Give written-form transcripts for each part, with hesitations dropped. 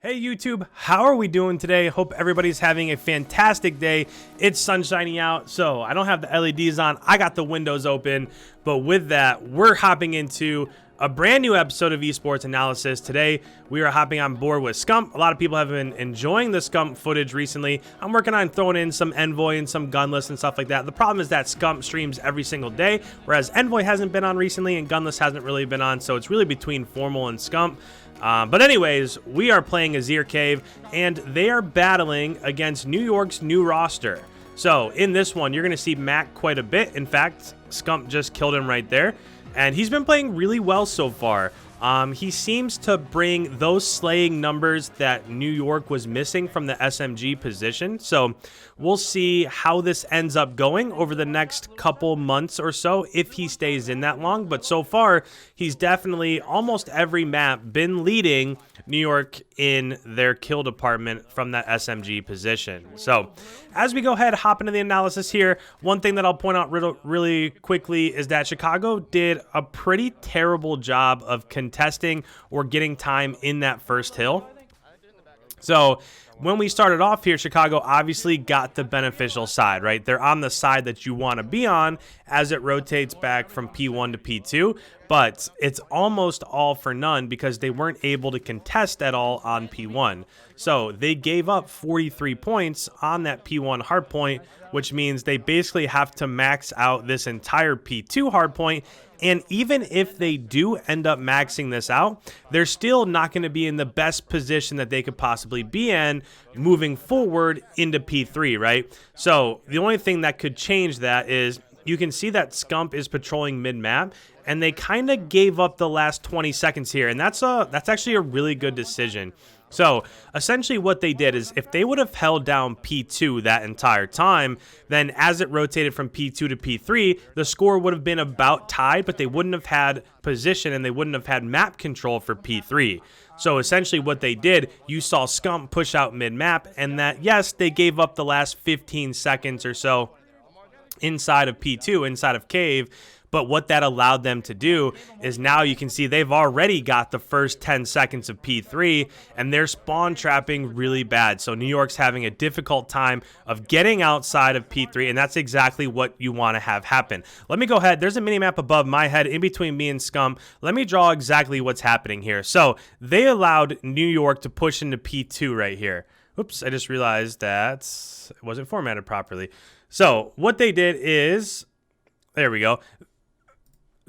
Hey YouTube, how are we doing today? Hope everybody's having a fantastic day. It's sun shining out, so I don't have the LEDs on. I got the windows open, but with that, we're hopping into a brand new episode of Esports Analysis. Today, we are hopping on board with SCUMP. A lot of people have been enjoying the SCUMP footage recently. I'm working on throwing in some ENVOY and some GUNLESS and stuff like that. The problem is that SCUMP streams every single day, whereas ENVOY hasn't been on recently and GUNLESS hasn't really been on, so it's really between Formal and SCUMP. But anyways, we are playing Azhir Cave, and they are battling against New York's new roster. So in this one, you're going to see Mac quite a bit. In fact, SCUMP just killed him right there, and he's been playing really well so far. He seems to bring those slaying numbers that New York was missing from the SMG position. So we'll see how this ends up going over the next couple months or so, if he stays in that long. But so far, he's definitely almost every map been leading New York in their kill department from that SMG position. So as we go ahead, hop into the analysis here, one thing that I'll point out really quickly is that Chicago did a pretty terrible job of contesting or getting time in that first hill. So when we started off here, Chicago obviously got the beneficial side, right? They're on the side that you want to be on as it rotates back from P1 to P2, but it's almost all for none because they weren't able to contest at all on P1. So they gave up 43 points on that P1 hardpoint, which means they basically have to max out this entire P2 hardpoint. And even if they do end up maxing this out, they're still not going to be in the best position that they could possibly be in moving forward into P3, right? So the only thing that could change that is you can see that SCUMP is patrolling mid-map, and they kind of gave up the last 20 seconds here, and that's actually a really good decision. So essentially what they did is if they would have held down P2 that entire time, then as it rotated from P2 to P3, the score would have been about tied, but they wouldn't have had position and they wouldn't have had map control for P3. So essentially what they did, you saw SCUMP push out mid-map, and that, yes, they gave up the last 15 seconds or so inside of P2, inside of Cave. But what that allowed them to do is now you can see they've already got the first 10 seconds of P3, and they're spawn trapping really bad. So New York's having a difficult time of getting outside of P3, and that's exactly what you want to have happen. Let me go ahead. There's a mini map above my head in between me and SCUMP. Let me draw exactly what's happening here. So they allowed New York to push into P2 right here. Oops, I just realized that it wasn't formatted properly. So what they did is, there we go.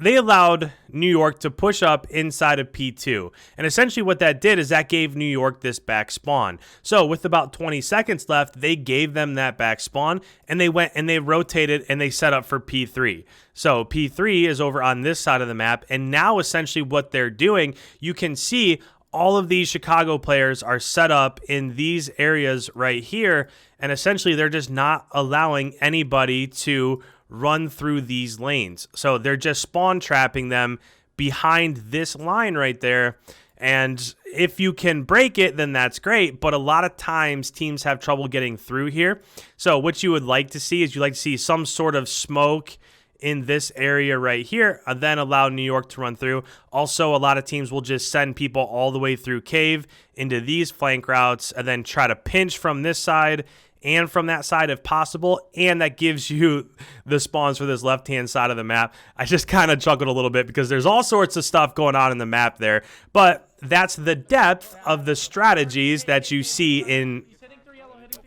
They allowed New York to push up inside of P2. And essentially what that did is that gave New York this back spawn. So with about 20 seconds left, they gave them that back spawn, and they went and they rotated and they set up for P3. So P3 is over on this side of the map. And now essentially what they're doing, you can see all of these Chicago players are set up in these areas right here. And essentially they're just not allowing anybody to run through these lanes. So they're just spawn trapping them behind this line right there. And if you can break it, then that's great. But a lot of times teams have trouble getting through here. So what you would like to see is you like to see some sort of smoke in this area right here, and then allow New York to run through. Also, a lot of teams will just send people all the way through Cave into these flank routes and then try to pinch from this side and from that side if possible, and that gives you the spawns for this left-hand side of the map. I just kind of chuckled a little bit because there's all sorts of stuff going on in the map there, but that's the depth of the strategies that you see in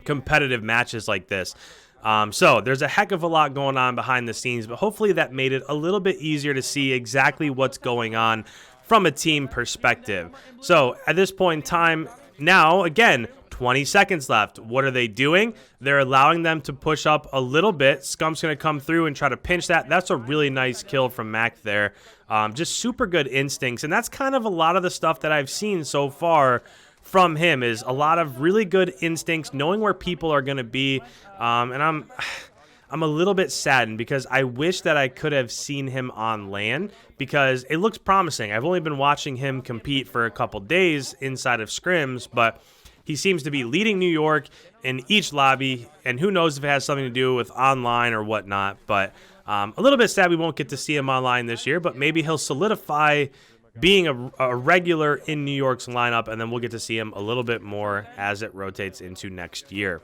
competitive matches like this. So there's a heck of a lot going on behind the scenes, but hopefully that made it a little bit easier to see exactly what's going on from a team perspective. So at this point in time, now, again, 20 seconds left. What are they doing? They're allowing them to push up a little bit. SCUMP's going to come through and try to pinch that. That's a really nice kill from Mac there. Just super good instincts. And that's kind of a lot of the stuff that I've seen so far from him, is a lot of really good instincts, knowing where people are going to be. And I'm a little bit saddened because I wish that I could have seen him on LAN because it looks promising. I've only been watching him compete for a couple days inside of scrims, but he seems to be leading New York in each lobby, and who knows if it has something to do with online or whatnot. But a little bit sad we won't get to see him online this year, but maybe he'll solidify being a regular in New York's lineup, and then we'll get to see him a little bit more as it rotates into next year.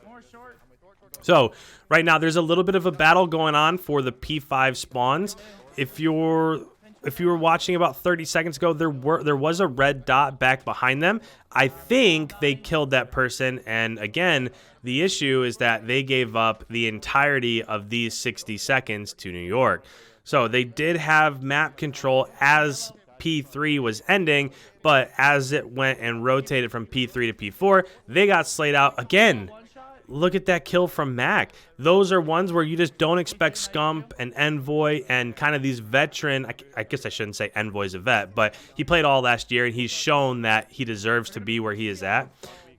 So right now there's a little bit of a battle going on for the P5 spawns. If you were watching about 30 seconds ago, there was a red dot back behind them. I think they killed that person, and again, the issue is that they gave up the entirety of these 60 seconds to New York. So they did have map control as P3 was ending, but as it went and rotated from P3 to P4, they got slayed out again. Look at that kill from Mac. Those are ones where you just don't expect SCUMP and ENVOY and kind of these veteran, I guess I shouldn't say ENVOY's a vet, but he played all last year and he's shown that he deserves to be where he is at.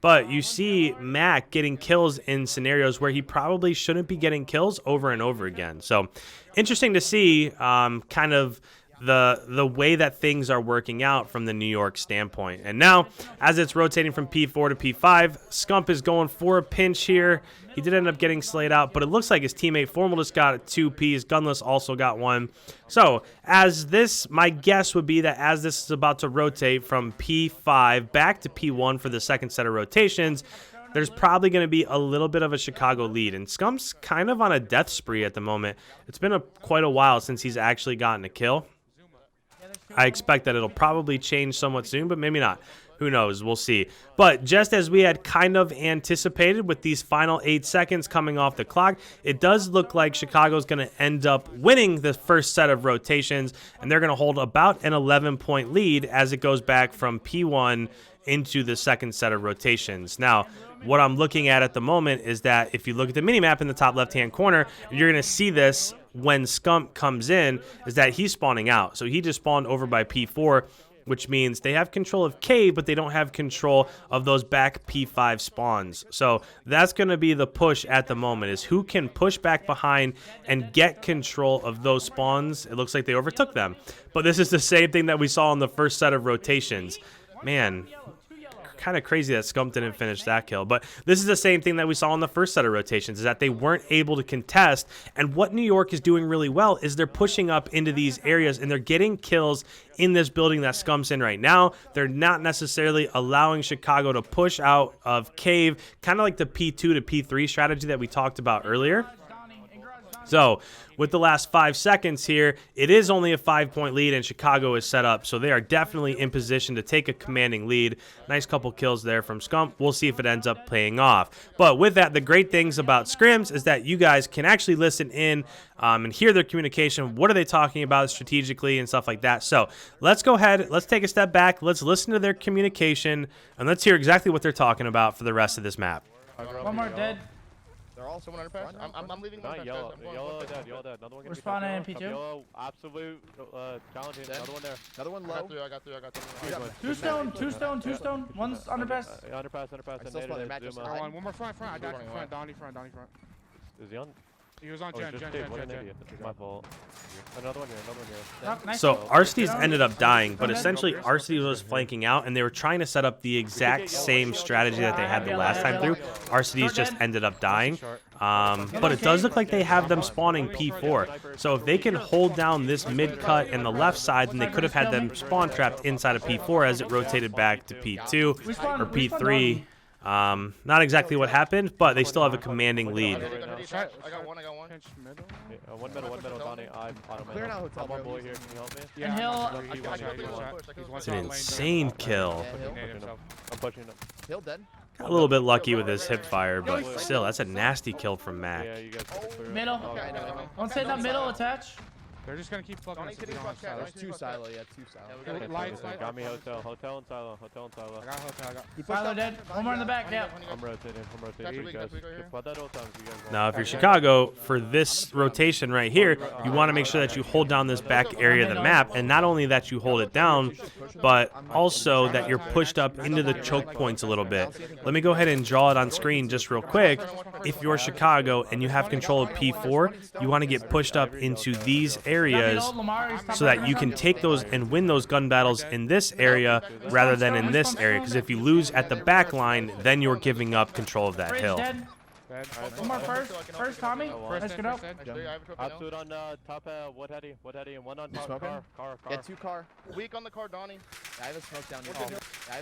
But you see Mac getting kills in scenarios where he probably shouldn't be getting kills over and over again. So interesting to see kind of the way that things are working out from the New York standpoint. And now, as it's rotating from P4 to P5, SCUMP is going for a pinch here. He did end up getting slayed out, but it looks like his teammate Formal just got 2 Ps. GUNLESS also got 1. So, as this, my guess would be that as this is about to rotate from P5 back to P1 for the second set of rotations, there's probably going to be a little bit of a Chicago lead. And SCUMP's kind of on a death spree at the moment. It's been quite a while since he's actually gotten a kill. I expect that it'll probably change somewhat soon, but maybe not. Who knows? We'll see. But just as we had kind of anticipated with these final 8 seconds coming off the clock, it does look like Chicago's going to end up winning the first set of rotations, and they're going to hold about an 11-point lead as it goes back from P1 into the second set of rotations. Now, what I'm looking at the moment is that if you look at the minimap in the top left-hand corner, you're going to see this when SCUMP comes in, is that he's spawning out. So he just spawned over by P4, which means they have control of Cave, but they don't have control of those back P5 spawns. So that's going to be the push at the moment, is who can push back behind and get control of those spawns. It looks like they overtook them. But this is the same thing that we saw in the first set of rotations. Man, kind of crazy that SCUMP didn't finish that kill. But this is the same thing that we saw in the first set of rotations, is that they weren't able to contest. And what New York is doing really well is they're pushing up into these areas and they're getting kills in this building that SCUMP's in right now. They're not necessarily allowing Chicago to push out of Cave, kind of like the P2 to P3 strategy that we talked about earlier. So with the last 5 seconds here, it is only a 5-point lead and Chicago is set up. So they are definitely in position to take a commanding lead. Nice couple kills there from SCUMP. We'll see if it ends up paying off. But with that, the great things about scrims is that you guys can actually listen in and hear their communication. What are they talking about strategically and stuff like that? So let's go ahead. Let's take a step back. Let's listen to their communication and let's hear exactly what they're talking about for the rest of this map. One more dead. They're all someone underpass. I'm leaving one. Yellow dead. Another one. We're spawning in P2. Yellow, absolute challenging. Another one there. Another one low. I got three. Two stone. One's underpass. Underpass. I still spawn. Match One more front. I got you front. Donnie front. Is he on? He was on Gen. My fault. Another one here. Nice. So Arcety's ended up dying, but essentially Arcety was flanking out, and they were trying to set up the exact same strategy that they had the last time through. Arcety's just ended up dying. But it does look like they have them spawning P4. So if they can hold down this mid-cut and the left side, then they could have had them spawn trapped inside of P4 as it rotated back to P2 or P3. Not exactly what happened, but they still have a commanding lead. I got one. One middle, Donnie. I'm Clear out hotel. one boy here. Can you help me? And It's an insane kill. I'm pushing him. Hill dead. Got a little bit lucky with his hip fire, but still, that's a nasty kill from Mac. Yeah, you guys can clear it. middle. One side that middle attach. They're just gonna keep fucking us. There's 2 silo. Yeah, 2 silo. Lights. Got me hotel and silo. I got hotel. Silo dead. One more in the back. Yeah. I'm rotating. You guys. Put that ult on if you guys want. Now, if you're Chicago, for this rotation right here, you want to make sure that you hold down this back area of the map, and not only that you hold it down, but also that you're pushed up into the choke points a little bit. Let me go ahead and draw it on screen just real quick. If you're Chicago and you have control of P4, you want to get pushed up into these areas so that you can take those and win those gun battles in this area rather than in this area, because if you lose at the back line, then you're giving up control of that hill. Dead. One more first. First, Tommy. First Let's get up. Absolute on top wood heady, and one on top smoking? car. Yeah, 2 car. Weak on the car, Donnie. Yeah, I have a smoke down here.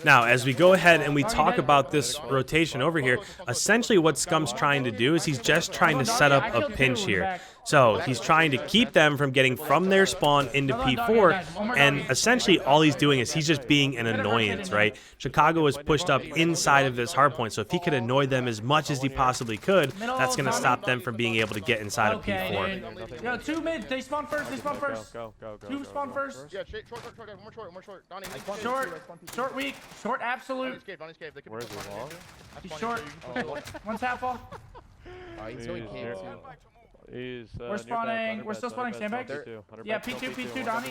Now, as we go ahead and we talk about this rotation over here, essentially what Scump's trying to do is he's just trying to set up a pinch here. So he's trying to keep them from getting from their spawn into P4, and essentially all he's doing is he's just being an annoyance, right? Chicago is pushed up inside of this hardpoint, so if he could annoy them as much as he possibly could, that's going to stop them from being able to get inside of P4. Yo, 2 mid. They spawn first. They spawn first. Go. 2 spawn first. Yeah, more short. Donnie, Short weak. Short absolute. Donnie's cave. Where's the long? He's short. One's half off. He's going cave too. We're spawning. We're still spawning sandbags. Yeah, P2, Donnie.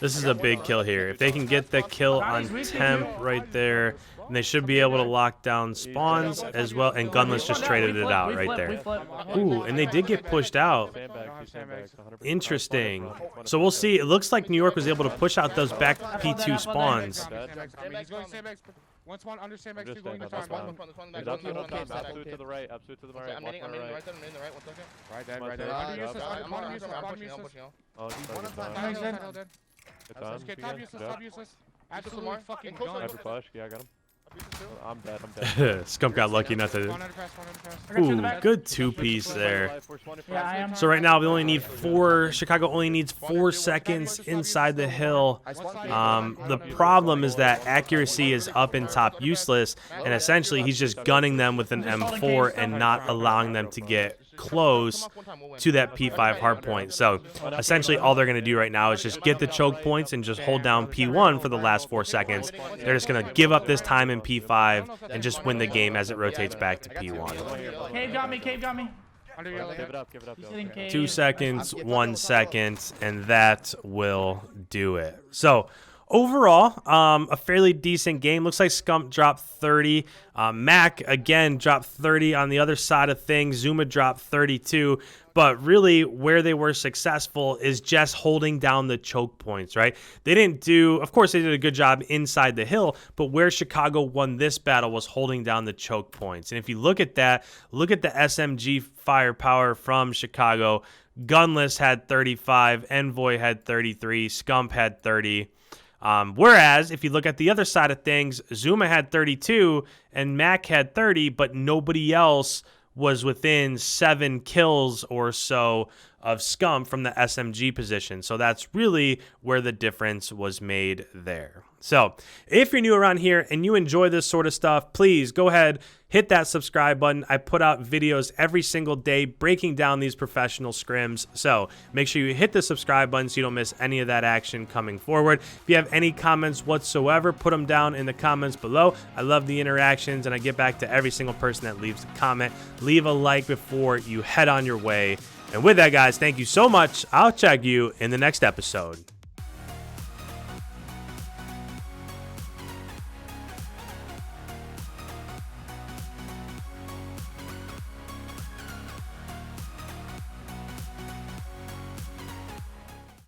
This is a big kill here. If they can get the kill on temp right there, and they should be able to lock down spawns as well. And GUNLESS just traded it out right there. Ooh, and they did get pushed out. Interesting. So we'll see. It looks like New York was able to push out those back P2 spawns. He's going sandbags. One spawn under sandbags, 2 going to top. Absolute to the right. I'm hitting the right. 1 second. Right there. Under useless. Bottom useless. Oh, Top useless. Absolutely fucking gone. Yeah, I got him. I'm dead. Scump got lucky not to. One underpass. Ooh, good 2-piece there. Yeah, I am. So right now we only need 4. Chicago only needs 4 seconds inside the hill. The problem is that accuracy is up in top useless, and essentially he's just gunning them with an M4 and not allowing them to get close to that P5 hardpoint. So essentially all they're going to do right now is just get the choke points and just hold down P1 for the last 4 seconds. They're just going to give up this time in P5 and just win the game as it rotates back to P1. Cave got me. Cave got me. Under yellow. Give it up. He's hitting cave. 2 seconds, 1 second, and that will do it. So overall, a fairly decent game. Looks like Scump dropped 30. Mac, again, dropped 30 on the other side of things. Zuma dropped 32. But really, where they were successful is just holding down the choke points, right? They didn't do, of course, they did a good job inside the hill, but where Chicago won this battle was holding down the choke points. And if you look at that, look at the SMG firepower from Chicago. GUNLESS had 35, ENVOY had 33, SCUMP had 30. Whereas, if you look at the other side of things, Zuma had 32 and Mac had 30, but nobody else was within 7 kills or so of SCUMP from the SMG position. So that's really where the difference was made there. So if you're new around here and you enjoy this sort of stuff, please go ahead, hit that subscribe button. I put out videos every single day breaking down these professional scrims. So make sure you hit the subscribe button so you don't miss any of that action coming forward. If you have any comments whatsoever, put them down in the comments below. I love the interactions and I get back to every single person that leaves a comment. Leave a like before you head on your way. And with that, guys, thank you so much. I'll check you in the next episode.